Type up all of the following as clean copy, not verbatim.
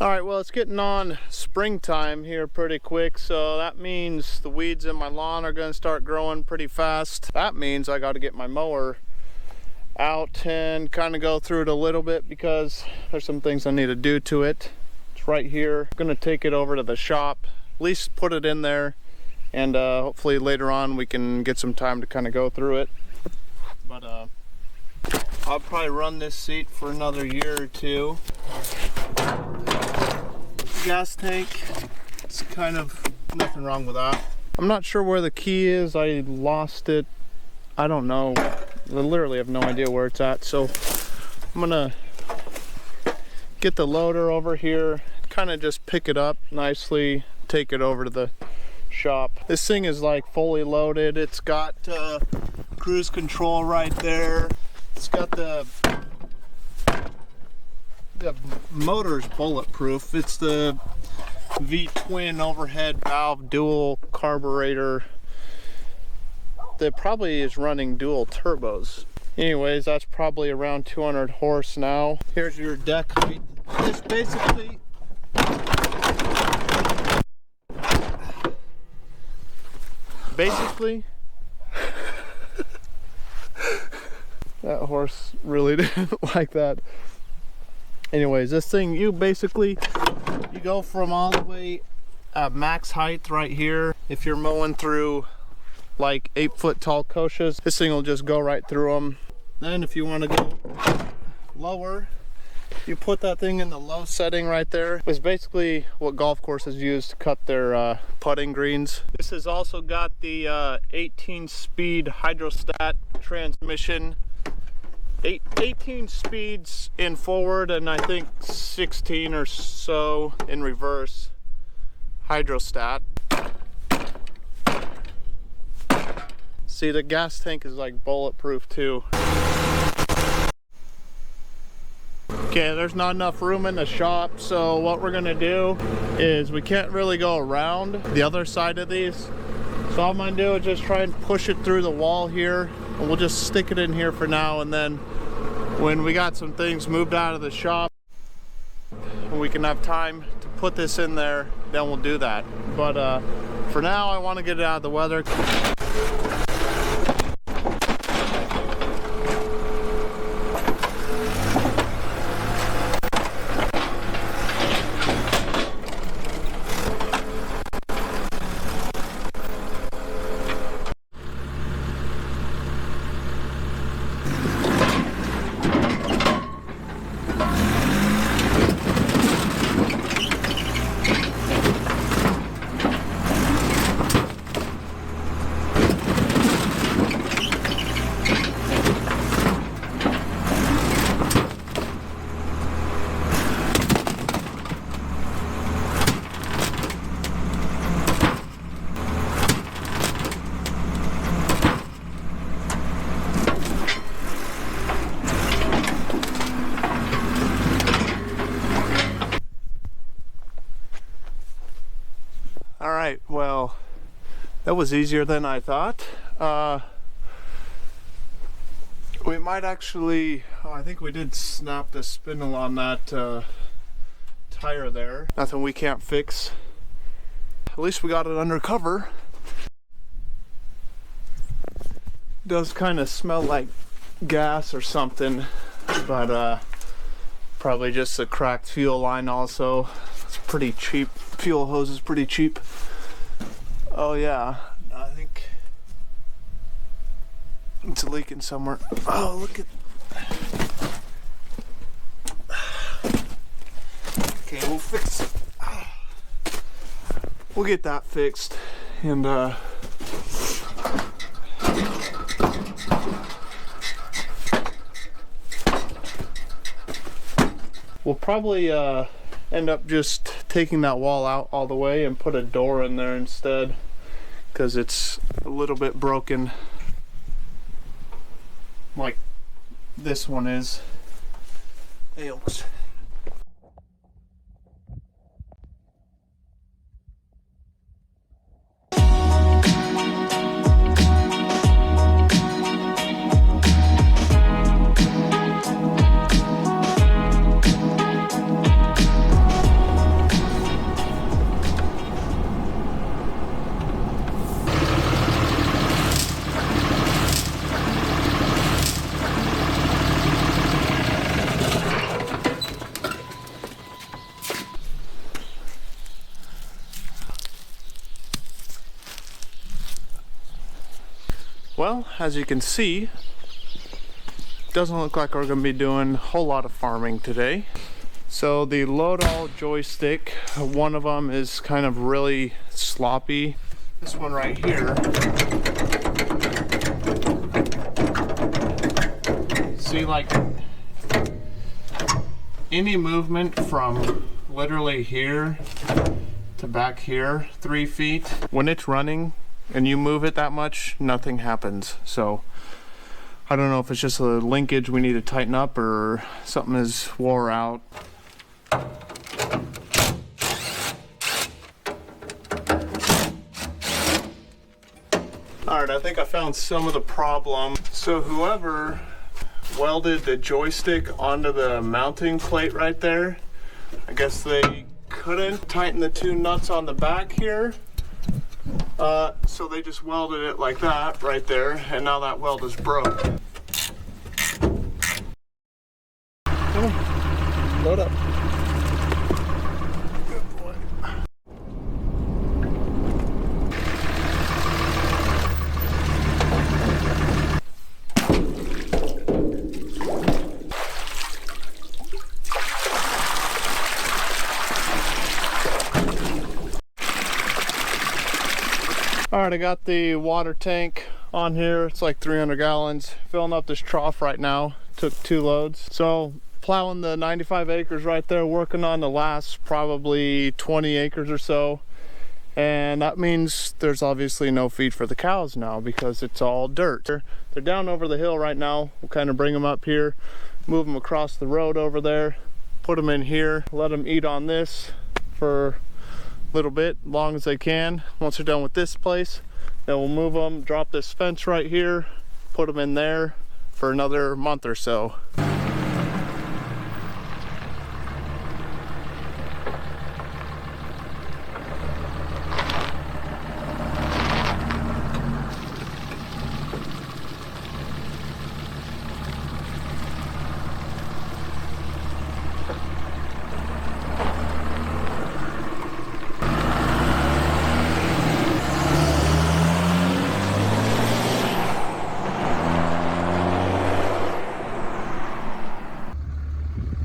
All right, well, it's getting on springtime here pretty quick, so that means the weeds in my lawn are going to start growing pretty fast. That means I got to get my mower out and kind of go through it a little bit because there's some things I need to do to it. It's right here. I'm going to take it over to the shop, at least put it in there, and hopefully later on we can get some time to kind of go through it. But I'll probably run this seat for another year or two. Gas tank, it's kind of nothing wrong with that. I'm not sure where the key is. I lost it. I don't know. I literally have no idea where it's at. So I'm gonna get the loader over here, kind of just pick it up nicely, take it over to the shop. This thing is like fully loaded. It's got cruise control right there. It's got the motor's bulletproof. It's the V-twin overhead valve dual carburetor that probably is running dual turbos. Anyways, that's probably around 200 horse now. Here's your deck height. This basically that horse really didn't like that. Anyways, this thing, you go from all the way at max height right here. If you're mowing through like 8-foot tall kochias, this thing will just go right through them. Then if you want to go lower, you put that thing in the low setting right there. It's basically what golf courses use to cut their putting greens. This has also got the 18-speed hydrostat transmission. 18 speeds in forward and I think 16 or so in reverse hydrostat. See, the gas tank is like bulletproof too. Okay, there's not enough room in the shop, so what we're gonna do is we can't really go around the other side of these. So all I'm gonna do is just try and push it through the wall here, and we'll just stick it in here for now, and then when we got some things moved out of the shop and we can have time to put this in there, then we'll do that. But for now, I want to get it out of the weather. Alright, well, that was easier than I thought. We might actually, I think we did snap the spindle on that tire there. Nothing we can't fix. At least we got it under cover. Does kind of smell like gas or something, but probably just a cracked fuel line also. It's pretty cheap. Fuel hose is pretty cheap. Oh yeah, I think it's leaking somewhere. Oh, look at. Okay, we'll fix it. We'll get that fixed, and we'll probably end up just taking that wall out all the way and put a door in there instead, because it's a little bit broken like this one is. Hey, Oaks. Well, as you can see, doesn't look like we're going to be doing a whole lot of farming today. So the load all joystick, one of them is kind of really sloppy. This one right here, see, like any movement from literally here to back here 3 feet, when it's running and you move it that much, nothing happens. So I don't know if it's just a linkage we need to tighten up or something is wore out. Alright, I think I found some of the problem. So whoever welded the joystick onto the mounting plate right there, I guess they couldn't tighten the 2 nuts on the back here. So they just welded it like that right there, and now that weld is broke. Come on, load up. Good boy. Alright, I got the water tank on here. It's like 300 gallons. Filling up this trough right now. Took 2 loads. So plowing the 95 acres right there, working on the last probably 20 acres or so. And that means there's obviously no feed for the cows now because it's all dirt. They're down over the hill right now. We'll kind of bring them up here, move them across the road over there, put them in here, let them eat on this for little bit, long as they can. Once they're done with this place, then we'll move them, drop this fence right here, put them in there for another month or so.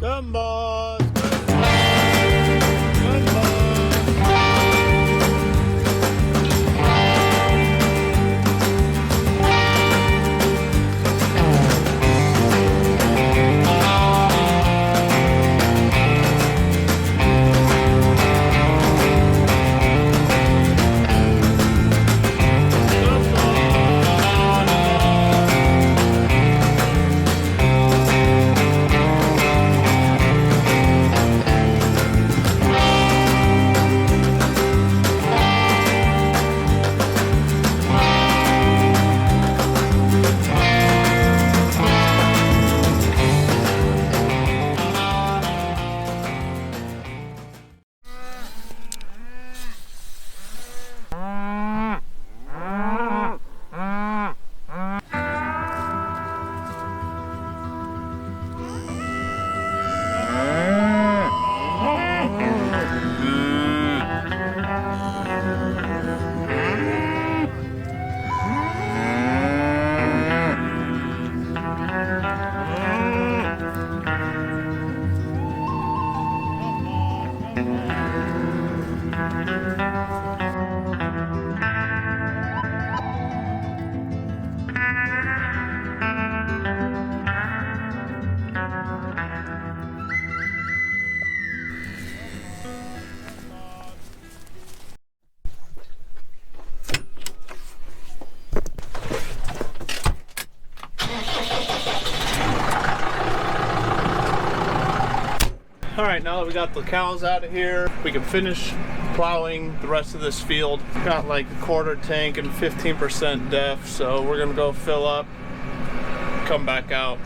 Come on! Alright, now that we got the cows out of here, we can finish plowing the rest of this field. Got like a quarter tank and 15% def, so we're gonna go fill up, come back out.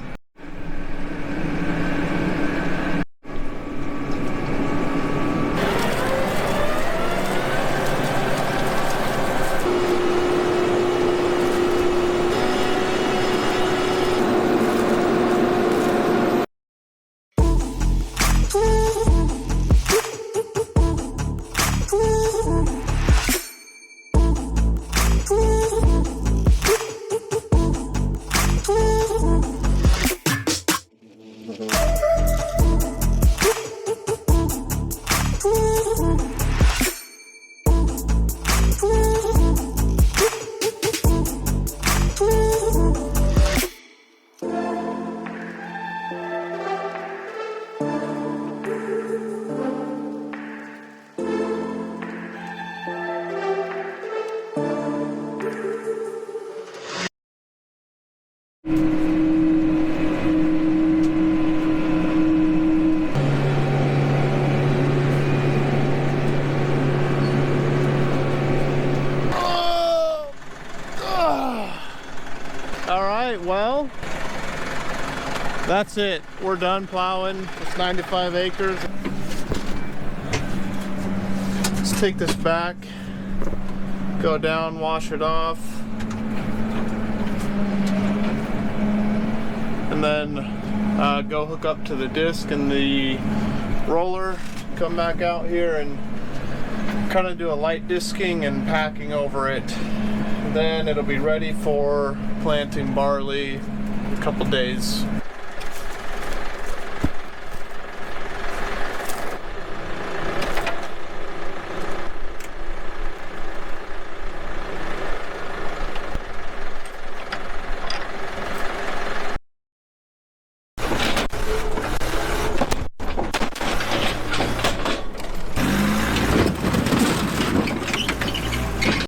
that's it. We're done plowing. It's 95 acres. Let's take this back, go down, wash it off, and then go hook up to the disc and the roller, come back out here and kind of do a light disking and packing over it. Then it'll be ready for planting barley in a couple days.